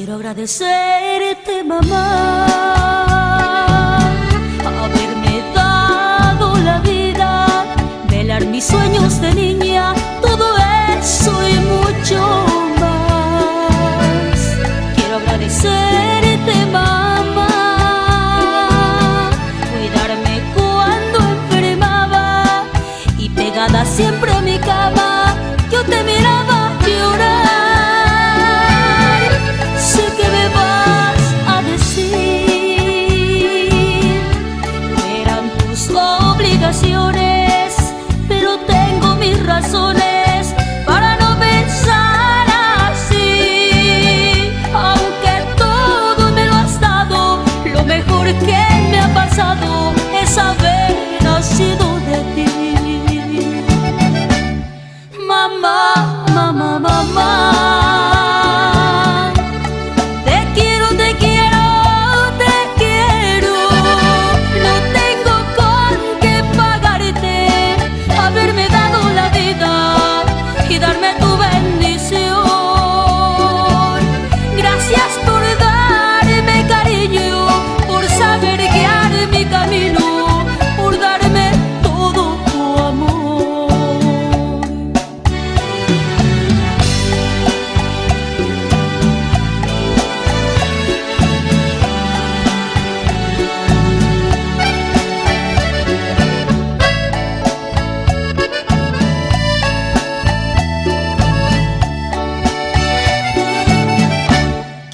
Quiero agradecerte, mamá, haberme dado la vida, velar mis sueños de niña, todo eso y mucho más. Quiero agradecerte, mamá, cuidarme cuando enfermaba y pegada siempre a mi cama, yo te miraba llorar. Pero tengo mis razones para no pensar así. Aunque todo me lo has dado, lo mejor que me ha pasado es haber nacido de ti. Mamá, mamá, mamá,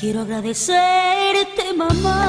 quiero agradecerte, mamá.